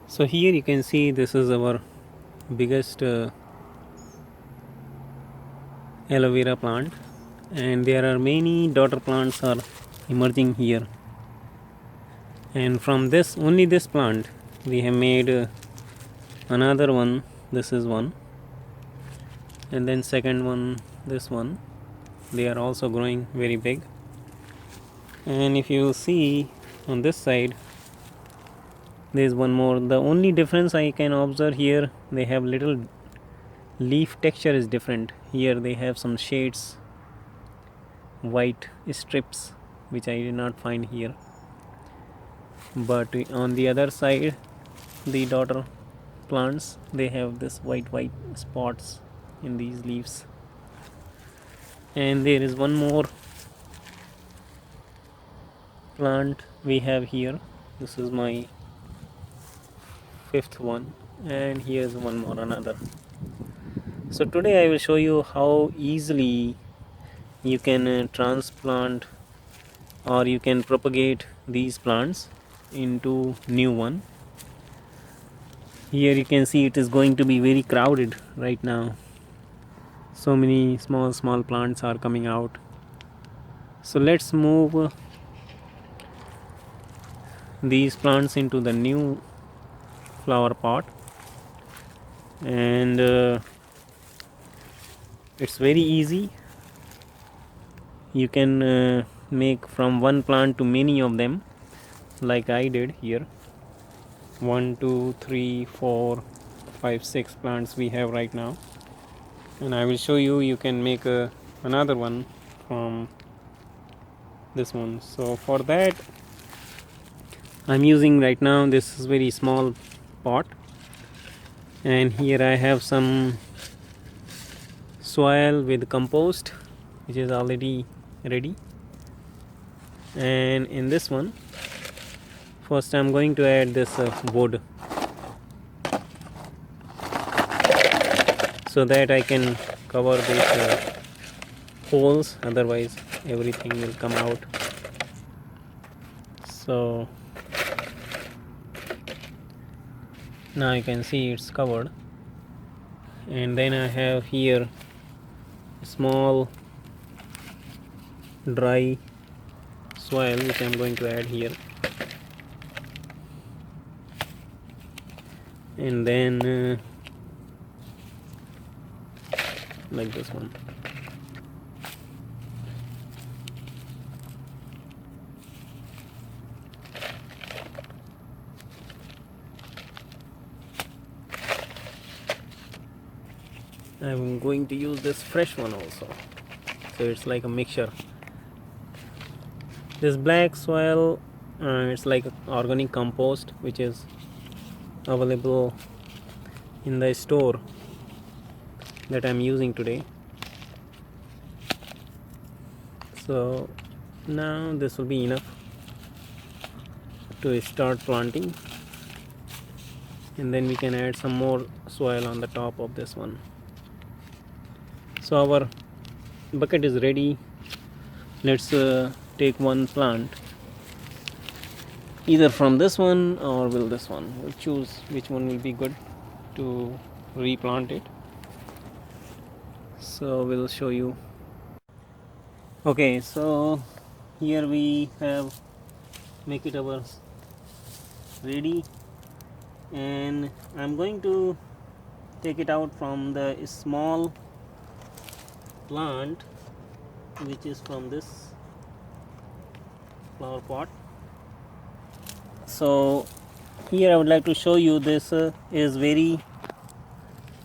So here you can see this is our biggest aloe vera plant, and there are many daughter plants are emerging here. And from this, only this plant, we have made another one. This is one, and then second one, this one. They are also growing very big. And if you see on this side, there is one more. The only difference I can observe here, they have little leaf texture is different. Here they have some shades, white strips, which I did not find here. But on the other side, the daughter plants, they have this white spots in these leaves. And there is one more plant we have here. This is my fifth one, and here's one more, another. So today I will show you how easily you can transplant or you can propagate these plants into new one. Here you can see it is going to be very crowded right now. So many small plants are coming out. So let's move these plants into the new flower pot, and it's very easy. You can make from one plant to many of them, like I did here. 1 2 3 4 5 6 plants we have right now, and I will show you can make another one from this one. So for that, I'm using right now this is very small pot, and here I have some soil with compost which is already ready. And in this one, first I'm going to add this wood, so that I can cover these holes, otherwise everything will come out. So now you can see it's covered. And then I have here small dry soil which I'm going to add here, and then like this one. I'm going to use this fresh one also, so it's like a mixture. This black soil, it's like organic compost which is available in the store that I'm using today. So now this will be enough to start planting, and then we can add some more soil on the top of this one. So our bucket is ready. Let's take one plant, either from this one or will this one. We'll choose which one will be good to replant it. So we'll show you. Okay, so here we have make it our ready, and I'm going to take it out from the small plant which is from this flower pot. So here I would like to show you, this is very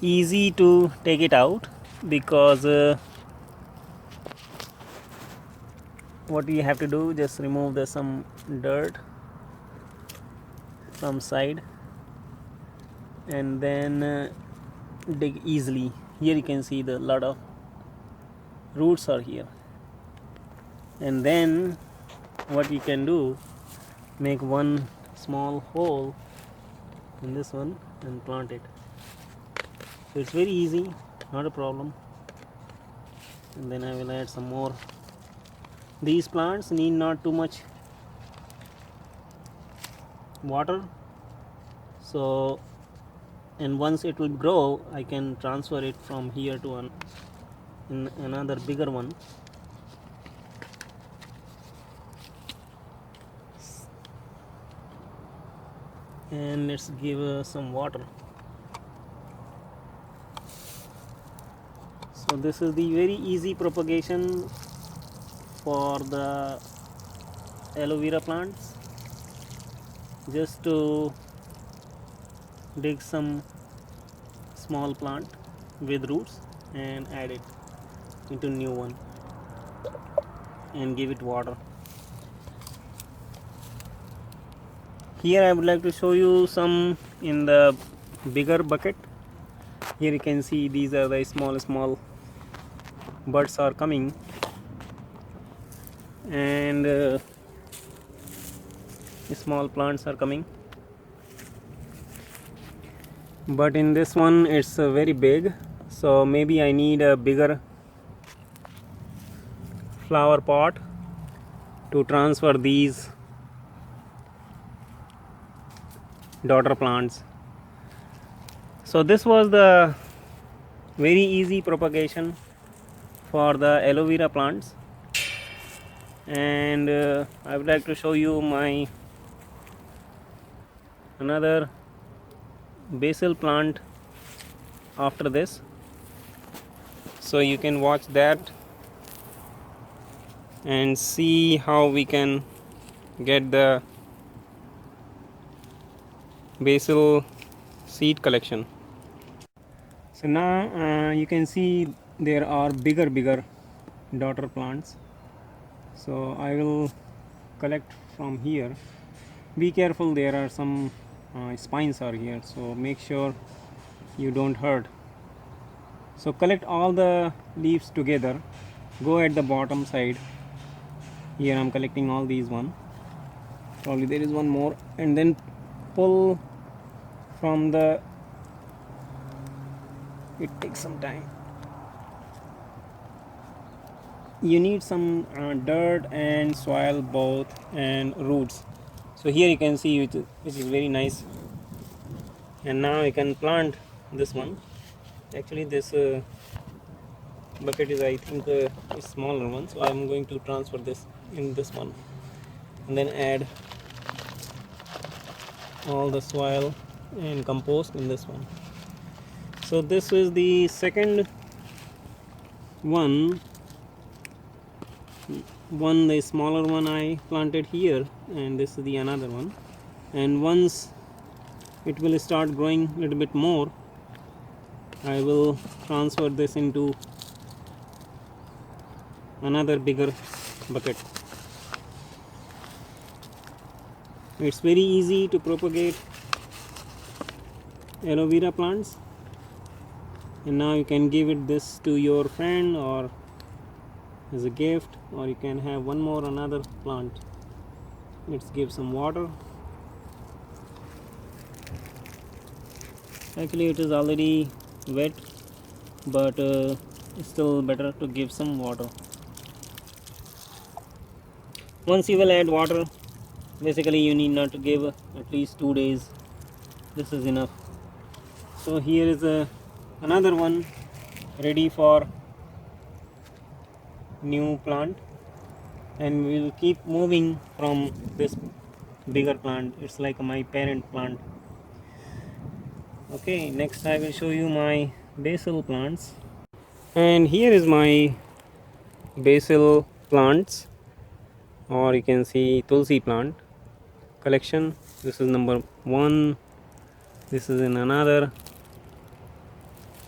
easy to take it out, because what you have to do, just remove the some dirt from side, and then dig easily. Here you can see the lot of roots are here, and then what you can do, make one small hole in this one and plant it. So it's very easy, not a problem. And then I will add some more. These plants need not too much water, So, and once it will grow, I can transfer it from here to in another bigger one. And let's give some water. So this is the very easy propagation for the aloe vera plants. Just to dig some small plant with roots and add it into new one and give it water. Here I would like to show you some in the bigger bucket. Here you can see these are the small buds are coming, and small plants are coming, but in this one it's very big, so maybe I need a bigger flower pot to transfer these daughter plants. So this was the very easy propagation for the aloe vera plants, and I would like to show you my another basil plant after this, so you can watch that and see how we can get the basil seed collection. So now you can see there are bigger daughter plants, so I will collect from here. Be careful, there are some spines are here, so make sure you don't hurt. So collect all the leaves together, go at the bottom side. Here I'm collecting all these one, probably there is one more, and then pull from the, it takes some time. You need some dirt and soil both, and roots. So here you can see which is very nice, and now you can plant this one. Actually this bucket is, I think, a smaller one, so I'm going to transfer this in this one and then add all the soil and compost in this one. So this is the second one, the smaller one I planted here, and this is the another one. And once it will start growing a little bit more, I will transfer this into another bigger bucket. It's very easy to propagate aloe vera plants, and now you can give it this to your friend or as a gift, or you can have one more another plant. Let's give some water. Actually it is already wet, but it's still better to give some water. Once you will add water, basically you need not to give at least 2 days. This is enough. So here is another one ready for new plant, and we will keep moving from this bigger plant. It's like my parent plant. Okay, next I will show you my basil plants, and here is my basil plants, or you can see tulsi plant collection. This is number 1, this is in another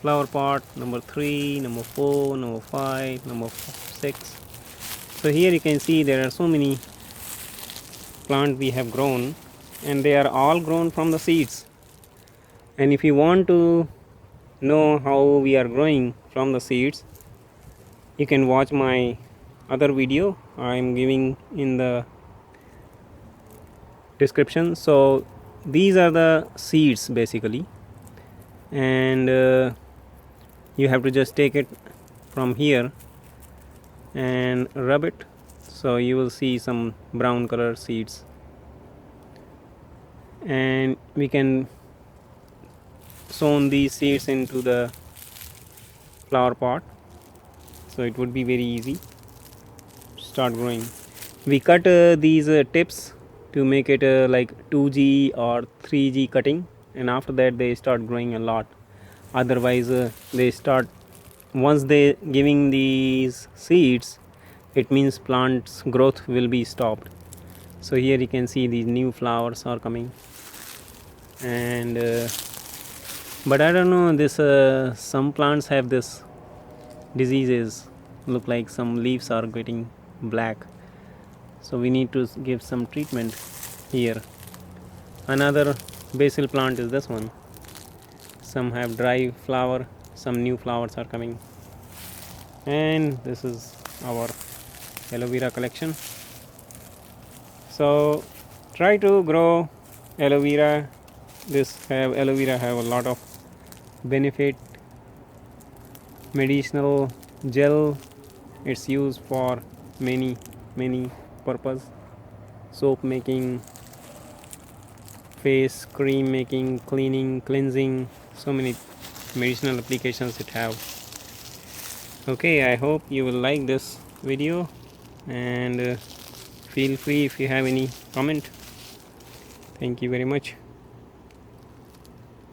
flower pot, number 3, number 4, number 5, number 6. So here you can see there are so many plants we have grown, and they are all grown from the seeds. And if you want to know how we are growing from the seeds, you can watch my other video I am giving in the description. So these are the seeds basically, and you have to just take it from here and rub it, so you will see some brown color seeds, and we can sown these seeds into the flower pot, so it would be very easy to start growing. We cut these tips to make it like 2G or 3G cutting, and after that they start growing a lot. Otherwise they start, once they giving these seeds, it means plants growth will be stopped. So here you can see these new flowers are coming, and but I don't know, this some plants have this diseases, look like some leaves are getting black, so we need to give some treatment here. Another basil plant is this one. Some have dry flower, some new flowers are coming, and this is our aloe vera collection. So try to grow aloe vera. Aloe vera have a lot of benefit. Medicinal gel, it's used for many purpose. Soap making, face cream making, cleaning, cleansing, so many medicinal applications it have. Okay, I hope you will like this video, and feel free if you have any comment. Thank you very much.